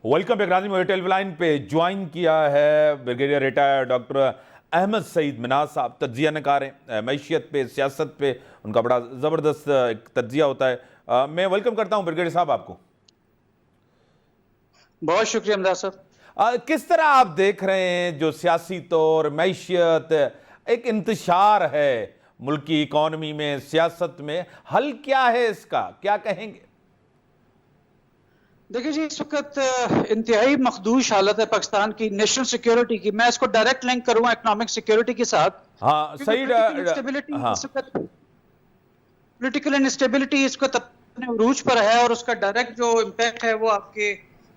Welcome back नाज़रीन। मुझे टेलीलाइन पे ज्वाइन किया है brigadier retired doctor Ahmed Saeed Minhaj sahab, तज्जिया नकार हैं। मैशियत पे, सियासत पे उनका बड़ा ज़बरदस्त एक तज्जिया होता है। मैं वेलकम करता हूँ ब्रिगेडियर साहब आपको। बहुत शुक्रिया इमदाद साहब। किस तरह आप देख रहे हैं जो सियासी तौर मैशियत एक इंतशार है मुल्क की इकॉनमी में, सियासत में, हल क्या है इसका, क्या कहेंगे? देखिए जी, इस वक्त इंतहाई मखदूश हालत है पाकिस्तान की नेशनल सिक्योरिटी की। मैं इसको डायरेक्ट लिंक करूंगा इकोनॉमिक सिक्योरिटी के साथ। हाँ सही। हाँ, पॉलिटिकल इंस्टेबिलिटी इस वक्त अपने उरूज पर है और उसका डायरेक्ट जो इम्पैक्ट है वो आपके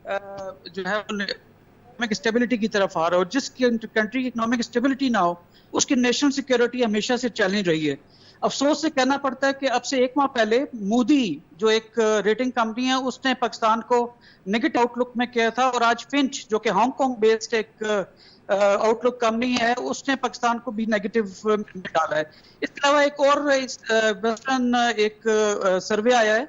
जो है इकोनॉमिक स्टेबिलिटी की तरफ आ रहा है। और जिस कंट्री की इकोनॉमिक स्टेबिलिटी ना हो उसकी नेशनल सिक्योरिटी हमेशा से चैलेंज रही है। अफसोस से कहना पड़ता है कि अब से 1 माह पहले मूडी जो एक रेटिंग कंपनी है उसने पाकिस्तान को नेगेटिव आउटलुक में किया था, और आज फिंच जो कि हांगकांग बेस्ड एक आउटलुक कंपनी है उसने पाकिस्तान को भी नेगेटिव में डाला है। इसके अलावा एक और वेस्टर्न एक सर्वे आया है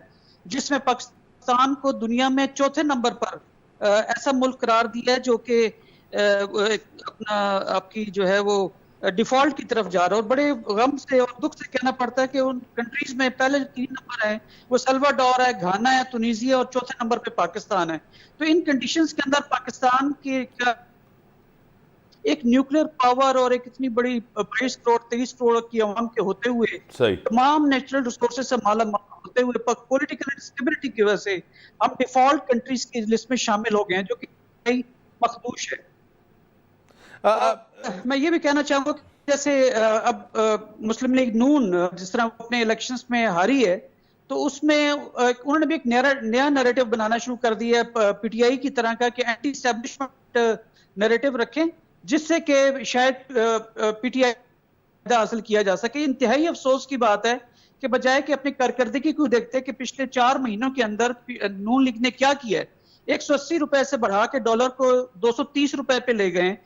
जिसमें पाकिस्तान को दुनिया में चौथे नंबर पर ऐसा मुल्क करार दिया है जो कि अपना आपकी जो है वो डिफॉल्ट की तरफ जा रहा है। और बड़े गम से और दुख से कहना पड़ता है कि उन कंट्रीज में पहले 3 नंबर है वो सल्वाडोर है, घाना है, तुनीजिया, और चौथे नंबर पे पाकिस्तान है। तो इन कंडीशंस के अंदर पाकिस्तान के एक न्यूक्लियर पावर और एक इतनी बड़ी 22 करोड़ 23 करोड़ की आवाम के होते हुए, तमाम नेचुरल रिसोर्सेज से माला माल होते हुए, पॉलिटिकल इंस्टेबिलिटी की वजह से हम डिफॉल्ट कंट्रीज की लिस्ट में शामिल हो गए हैं, जो कि मखदूश है। मैं ये भी कहना चाहूंगा कि जैसे अब मुस्लिम लीग नून जिस तरह अपने इलेक्शंस में हारी है, तो उसमें उन्होंने भी एक नया नैरेटिव बनाना शुरू कर दिया है पीटीआई की तरह का, कि एंटी एस्टैब्लिशमेंट नैरेटिव रखें जिससे कि शायद पीटीआई हासिल किया जा सके। इंतहाई अफसोस की बात है कि बजाय कि अपनी कारकर्दगी को देखते कि पिछले 4 महीनों के अंदर नून लीग ने क्या किया है, 180 रुपए से बढ़ा के डॉलर को 230 रुपए पे ले गए।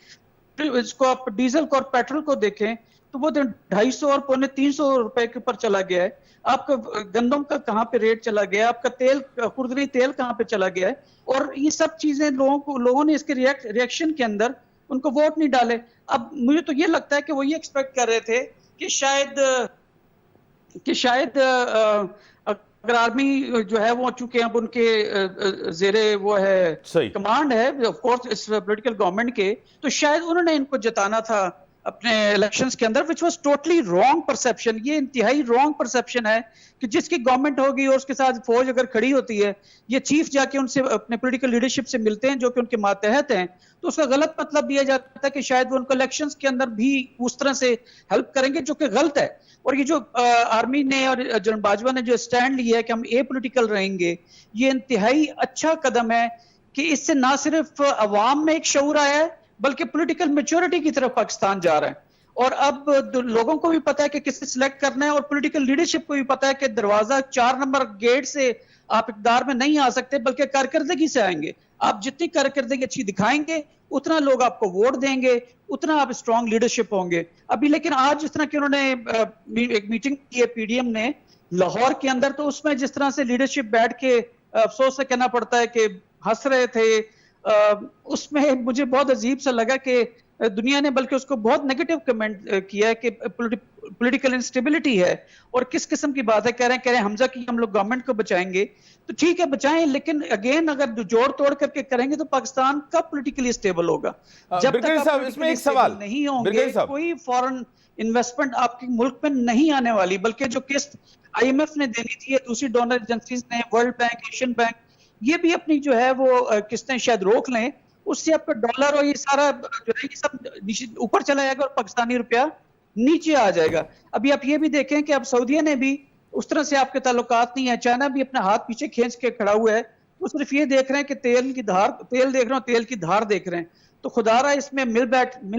इसको आप डीजल को और पेट्रोल को देखें तो वो 250 और 350 रुपए के ऊपर चला गया है। आपका गंदम का कहां पे रेट चला गया, आपका तेल, खुरदरी तेल कहां पे चला गया है। और ये सब चीजें लोगों ने इसके रिएक्शन के अंदर उनको वोट नहीं डाले। अब मुझे तो ये लगता है कि वो ये एक्सपेक्ट कर रहे थे कि शायद अगर आर्मी जो है वो चूंकि अब उनके जेरे वो है कमांड है ऑफ कोर्स इस पॉलिटिकल गवर्नमेंट के, तो शायद उन्होंने इनको जताना था अपने इलेक्शंस के अंदर, which was totally wrong perception. ये इंतहाई रॉन्ग परसेप्शन है कि जिसकी गवर्नमेंट होगी और उसके साथ फौज अगर खड़ी होती है, ये चीफ जाके उनसे अपने पॉलिटिकल लीडरशिप से मिलते हैं जो कि उनके मातहत हैं, तो उसका गलत मतलब दिया जाता है कि शायद वो उनको इलेक्शंस के अंदर भी उस तरह से हेल्प करेंगे, जो कि गलत है। और ये जो आर्मी ने और जनरल बाजवा ने जो स्टैंड लिया है कि हम ए पॉलिटिकल रहेंगे, ये इंतहाई अच्छा कदम है कि इससे ना सिर्फ अवाम में एक शऊर आया है बल्कि पॉलिटिकल मैच्योरिटी की तरफ पाकिस्तान जा रहा है। और अब लोगों को भी पता है कि किसे सिलेक्ट करना है, और पॉलिटिकल लीडरशिप को भी पता है कि दरवाजा 4 नंबर गेट से आप इक़्तिदार में नहीं आ सकते बल्कि कारकर्दगी से आएंगे। आप जितनी कारकर्दगी अच्छी दिखाएंगे उतना लोग आपको वोट देंगे, उतना आप स्ट्रांग लीडरशिप होंगे। अभी लेकिन आज जिस तरह की उन्होंने एक मीटिंग की है पीडीएम ने लाहौर के अंदर, तो उसमें जिस तरह से लीडरशिप बैठ के अफसोस से कहना पड़ता है कि हंस रहे थे, उसमें मुझे बहुत अजीब सा लगा कि दुनिया ने बल्कि उसको बहुत नेगेटिव कमेंट किया है कि पॉलिटिकल इंस्टेबिलिटी है। और किस किस्म की बात है, कह रहे हैं हमजा की हम लोग गवर्नमेंट को बचाएंगे, तो ठीक है बचाएं, लेकिन अगेन अगर जोड़ तोड़ करके करेंगे तो पाकिस्तान कब पॉलिटिकली स्टेबल होगा? जब तक इसमें एक सवाल नहीं होंगे कोई फॉरेन इन्वेस्टमेंट आपके मुल्क में नहीं आने वाली, बल्कि जो किस्त आईएमएफ ने देनी थी या दूसरी डोनर एजेंसीज ने, वर्ल्ड बैंक, एशियन बैंक, ये भी अपनी जो है वो किस्तें शायद रोक लें, उससे आपका डॉलर और ये सारा जो है ये सब ऊपर चला जाएगा और पाकिस्तानी रुपया नीचे आ जाएगा। अभी आप ये भी देखें कि अब सऊदीया ने भी उस तरह से आपके ताल्लुकात नहीं है, चाइना भी अपना हाथ पीछे खींच के खड़ा हुआ है, वो सिर्फ ये देख रहे हैं कि तेल देख रहे हो, तेल की धार देख रहे हैं। तो खुदारा इसमें मिल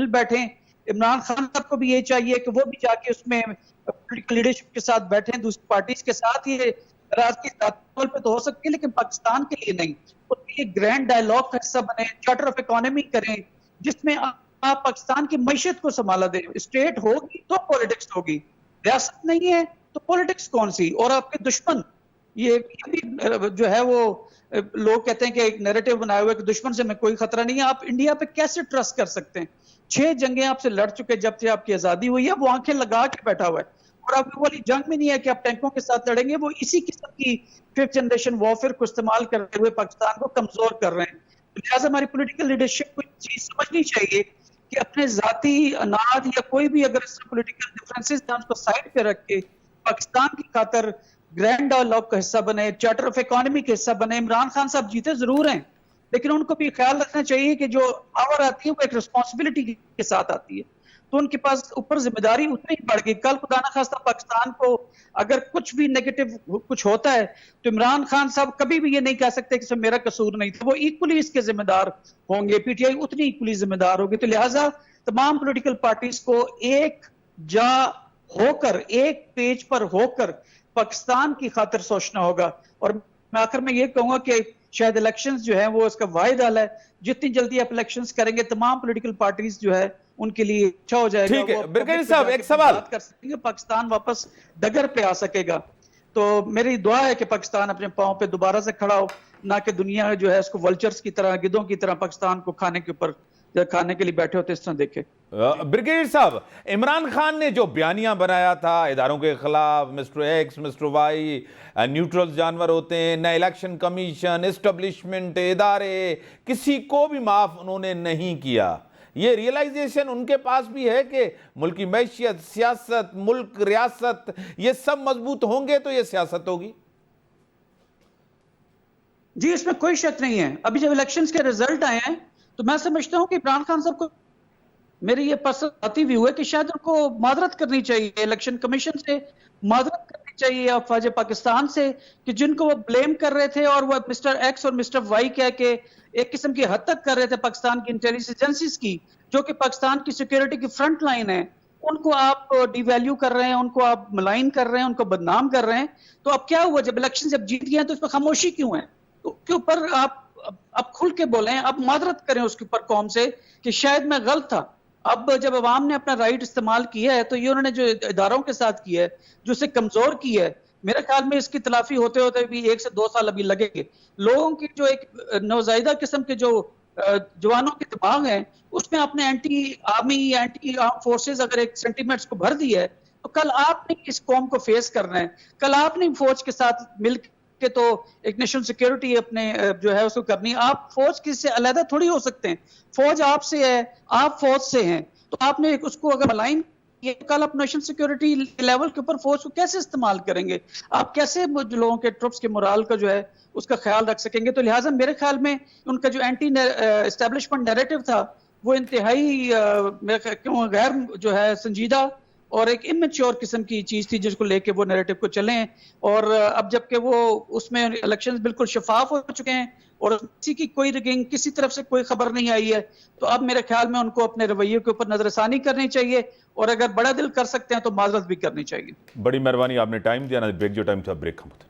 बैठे। इमरान खान साहब को भी ये चाहिए कि वो भी जाके उसमें पॉलिटिकल लीडरशिप के साथ बैठे, दूसरी पार्टीज के साथ ये राजनीतिक तालमेल पे तो हो सकती है, लेकिन पाकिस्तान के लिए नहीं। उसके लिए ग्रैंड डायलॉग का हिस्सा बने, चार्टर ऑफ इकोनॉमी करें जिसमें आप पाकिस्तान की मैशत को संभाला दें। स्टेट होगी तो पॉलिटिक्स होगी, रियासत नहीं है तो पॉलिटिक्स कौन सी? और आपके दुश्मन ये भी जो है वो लोग कहते हैं कि एक नैरेटिव बनाया हुआ है कि दुश्मन से हमें कोई खतरा नहीं है। आप इंडिया पे कैसे ट्रस्ट कर सकते हैं? 6 जंगें आपसे लड़ चुके जब से आपकी आजादी हुई है, वो आंखें लगा के बैठा हुआ है। और अब वो वाली जंग में नहीं है कि आप टैंकों के साथ लड़ेंगे, वो इसी किस्म की 5th जनरेशन वॉरफेयर को इस्तेमाल करते हुए पाकिस्तान को कमजोर कर रहे हैं। तो लिहाजा हमारी पॉलिटिकल लीडरशिप को चीज समझनी चाहिए कि अपने जाती अनाज या कोई भी अगर इस पॉलिटिकल डिफरेंसेस है उसको साइड पे रख के पाकिस्तान की खातर ग्रैंड डायलॉग का हिस्सा बने, चार्टर ऑफ इकोनॉमी के हिस्सा बने। इमरान खान साहब जीते जरूर हैं, लेकिन उनको भी ख्याल रखना चाहिए कि जो पावर आती है वो एक रिस्पॉन्सिबिलिटी के साथ आती है, तो उनके पास ऊपर जिम्मेदारी उतनी ही बढ़ गई। कल खुदा ना खास्ता पाकिस्तान को अगर कुछ भी नेगेटिव कुछ होता है तो इमरान खान साहब कभी भी ये नहीं कह सकते कि इसमें मेरा कसूर नहीं था, वो इक्वली इसके जिम्मेदार होंगे, पीटीआई उतनी इक्वली जिम्मेदार होगी। तो लिहाजा तमाम पॉलिटिकल पार्टीज को एक जा होकर, एक पेज पर होकर पाकिस्तान की खातिर सोचना होगा। और मैं आखिर में ये कहूंगा कि शायद इलेक्शंस जो है वो इसका वाहिद हल है। जितनी जल्दी आप इलेक्शंस करेंगे तमाम पॉलिटिकल पार्टीज जो है उनके लिए अच्छा हो जाएगा। ठीक है ब्रिगेडियर साहब, एक सवाल कर सकेंगे, पाकिस्तान वापस डगर पे आ सकेगा। तो मेरी दुआ है कि पाकिस्तान अपने पांव पे दोबारा से खड़ा हो, ना कि दुनिया जो है इसको वल्चर्स की तरह, गिद्धों की तरह पाकिस्तान को खाने के ऊपर खाने के लिए बैठे होते इस तरह देखे। ब्रिगेडियर साहब, इमरान खान ने जो बयानिया बनाया था इदारों के खिलाफ, mister X mister Y neutral जानवर होते हैं, न इलेक्शन कमीशन, एस्टेब्लिशमेंट, इदारे, किसी को भी माफ उन्होंने नहीं किया। ये रियलाइजेशन उनके पास भी है कि मुल्क की मैशियत, सियासत, मुल्क, रियासत ये सब मजबूत होंगे तो ये सियासत होगी। जी इसमें कोई शक नहीं है। अभी जब इलेक्शंस के रिजल्ट आए हैं तो मैं समझता हूं कि इमरान खान साहब को, मेरी ये पर्सनल व्यू है कि शायद उनको मादरत करनी चाहिए, इलेक्शन कमीशन से मादरत करनी चाहिए, अफवाज पाकिस्तान से, कि जिनको वो ब्लेम कर रहे थे और वो मिस्टर एक्स और मिस्टर वाई कह के एक किस्म की हद तक कर रहे थे पाकिस्तान की इंटेलिजेंस एजेंसीज की, जो कि पाकिस्तान की सिक्योरिटी की फ्रंट लाइन है, उनको आप डिवैल्यू कर रहे हैं, उनको आप मलाइन कर रहे हैं, उनको बदनाम कर रहे हैं। तो अब क्या हुआ, जब इलेक्शन जब जीत गए हैं तो उस पर खामोशी क्यों है? तो उसके ऊपर आप खुल के बोलें, आप मादरत करें उसके ऊपर कौम से कि शायद मैं गलत था। अब जब अवाम ने अपना राइट इस्तेमाल किया है तो ये उन्होंने जो इदारों के साथ किया है, जो उसे कमजोर किया है, मेरे ख्याल में इसकी तलाफी होते होते भी 1 से 2 साल अभी लगेंगे। लोगों की जो एक नौजायदा किस्म के जो जवानों के दिमाग हैं उसमें आपने anti army, anti arm forces अगर एक सेंटीमेंट्स को भर दिया है तो कल आपने इस कौम को फेस करना है। कल आपने फौज के साथ मिल के तो एक नेशनल सिक्योरिटी अपने जो है उसको करनी है। आप फौज किससे अलग थोड़ी हो सकते हैं, फौज आपसे है, आप फौज से हैं, तो आपने उसको अगर अलाइन ये कल आप नेशनल सिक्योरिटी लेवल के ऊपर फौज को कैसे इस्तेमाल करेंगे? आप कैसे लोगों के ट्रुप्स के मोराल का जो है उसका ख्याल रख सकेंगे? तो लिहाजा मेरे ख्याल में उनका जो एंटी एस्टेब्लिशमेंट नैरेटिव था वो इंतहाई क्यों गैर जो है संजीदा और एक इमेच्योर किस्म की चीज थी जिसको लेके वो नैरेटिव को चले। और अब जबकि वो उसमें इलेक्शंस बिल्कुल शफाफ हो चुके हैं और किसी की कोई रिगिंग, किसी तरफ से कोई खबर नहीं आई है, तो अब मेरे ख्याल में उनको अपने रवैये के ऊपर नजरसानी करनी चाहिए और अगर बड़ा दिल कर सकते हैं तो माजरत भी करनी चाहिए। बड़ी मेहरबानी, आपने टाइम दिया ना, ब्रेक जो टाइम था ब्रेक खत्म।